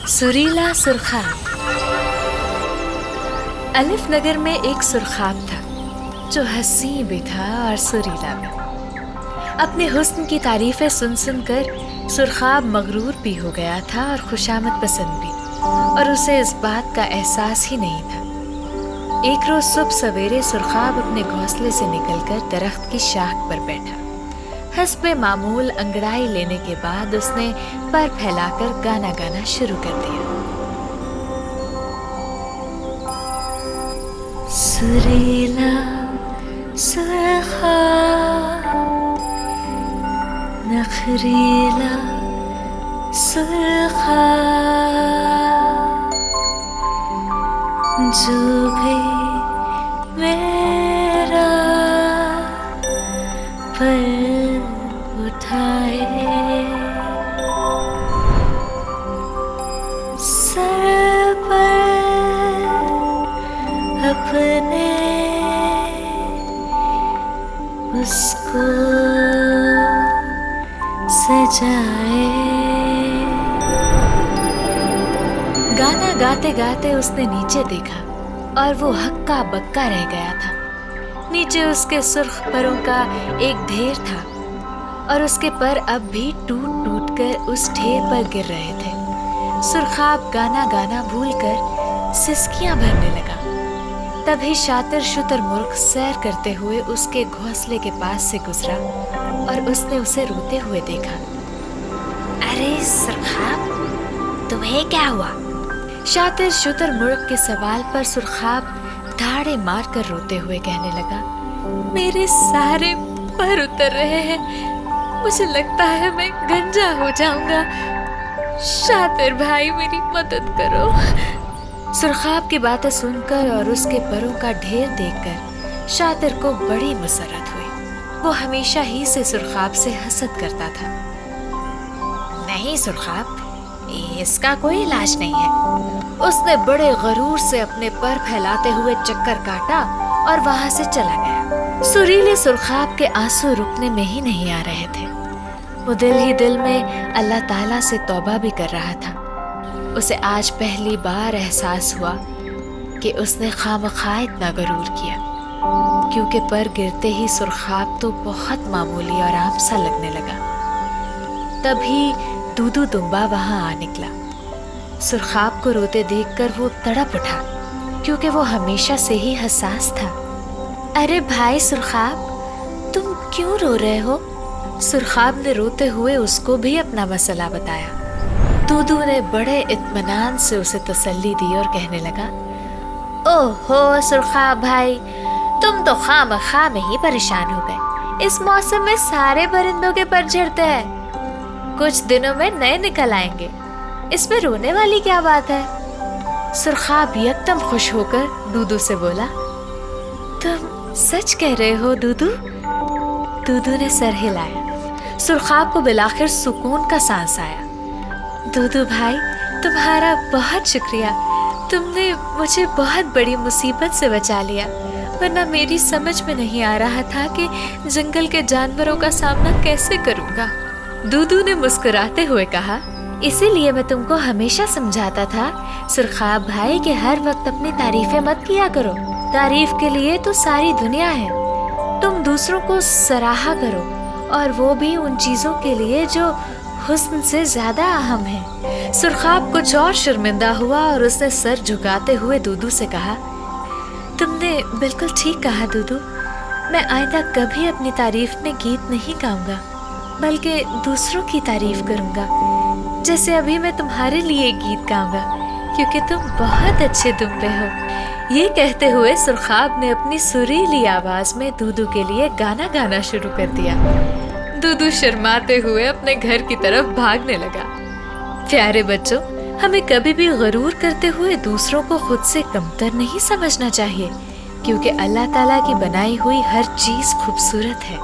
सुरीला सुरखाब। अलिफ नगर में एक सुरखाब था जो हंसी भी था और सुरीला भी। अपने हुस्न की तारीफें सुन सुनकर सुरखाब मगरूर भी हो गया था और खुशामद पसंद भी, और उसे इस बात का एहसास ही नहीं था। एक रोज सुबह सवेरे सुरखाब अपने घोंसले से निकलकर दरख्त की शाख पर बैठा। हस्बे मामूल अंगड़ाई लेने के बाद उसने पर फैलाकर गाना गाना शुरू कर दिया। सुरीला सुरखाब, नखरीला सुरखाब, जो भी मेरा पर उठाए, सर पर अपने उसको सजाए। गाना गाते गाते उसने नीचे देखा और वो हक्का बक्का रह गया था। नीचे उसके सुर्ख परों का एक ढेर था और उसके पर अब भी टूट टूट कर उस ढेर पर गिर रहे थे। सुरखाब गाना गाना भूलकर सिसकियां भरने लगा। तभी शातिर शुतुरमुर्ग सैर करते हुए उसके घोंसले के पास से गुजरा और उसने उसे रोते हुए देखा। अरे सुरखाब, तुम्हें क्या हुआ? शातिर शुतुरमुर्ग के सवाल पर सुरखाब धाड़े मारकर रोते हुए कहने लगा, मेरे सारे पर उतर रहे हैं, मुझे लगता है मैं गंजा हो जाऊंगा। शातिर भाई मेरी मदद करो। सुरखाब की बातें सुनकर और उसके परों का ढेर देखकर शातिर को बड़ी मुसरत हुई। वो हमेशा ही से सुरखाब से हसद करता था। नहीं सुरखाब, इसका कोई इलाज नहीं है। उसने बड़े गरूर से अपने पर फैलाते हुए चक्कर काटा और वहां से चला गया। सुरीले सुरखाब के आंसू रुकने में ही नहीं आ रहे थे। वो दिल ही दिल में अल्लाह ताला से तौबा भी कर रहा था। उसे आज पहली बार एहसास हुआ कि उसने खामखा इतना गरूर किया, क्योंकि पर गिरते ही सुरखाब तो बहुत मामूली और आम सा लगने लगा। तभी दूदू दुम्बा वहां आ निकला। सुरखाब को रोते देखकर वो तड़प उठा, क्योंकि वो हमेशा से ही हसास था। अरे भाई सुरखाब, तुम क्यों रो रहे हो? सुरखाब ने रोते हुए उसको भी अपना मसला बताया। दूदू ने बड़े इत्मीनान से उसे तसल्ली दी और कहने लगा, ओहो सुरखाब भाई, तुम तो खामखा में ही परेशान हो गए। इस मौसम में सारे परिंदों के पर झड़ते हैं, कुछ दिनों में नए निकल आएंगे, इसमें रोने वाली क्या बात है? सुरखाब एकदम खुश होकर दूदू से बोला, तुम सच कह रहे हो दूदू? दूदू ने सर हिलाया। सुरखाब को बिलाखिर सुकून का सांस आया। दूदू भाई, तुम्हारा बहुत शुक्रिया, तुमने मुझे बहुत बड़ी मुसीबत से बचा लिया, वरना मेरी समझ में नहीं आ रहा था कि जंगल के जानवरों का सामना कैसे करूंगा। दूदू ने मुस्कुराते हुए कहा, इसीलिए मैं तुमको हमेशा समझाता था सुरखाब भाई कि हर वक्त अपनी तारीफें मत किया करो। तारीफ के लिए तो सारी दुनिया है। तुम दूसरों को सराहा करो, और वो भी उन चीजों के लिए जो हुस्न से ज्यादा अहम है। सुरखाब कुछ और शर्मिंदा हुआ और उसने सर झुकाते हुए दूदू से कहा, तुमने बिल्कुल ठीक कहा दूदू, मैं आइंदा कभी अपनी तारीफ में गीत नहीं गाऊंगा, बल्कि दूसरों की तारीफ करूंगा। जैसे अभी मैं तुम्हारे लिए गीत गाऊंगा, क्योंकि तुम बहुत अच्छे दुम्बे हो। ये कहते हुए सुरखाब ने अपनी सुरीली आवाज में दूदू के लिए गाना गाना शुरू कर दिया। दूदू शर्माते हुए अपने घर की तरफ भागने लगा। प्यारे बच्चों, हमें कभी भी गरूर करते हुए दूसरों को खुद से कमतर नहीं समझना चाहिए, क्योंकि अल्लाह ताला की बनाई हुई हर चीज खूबसूरत है।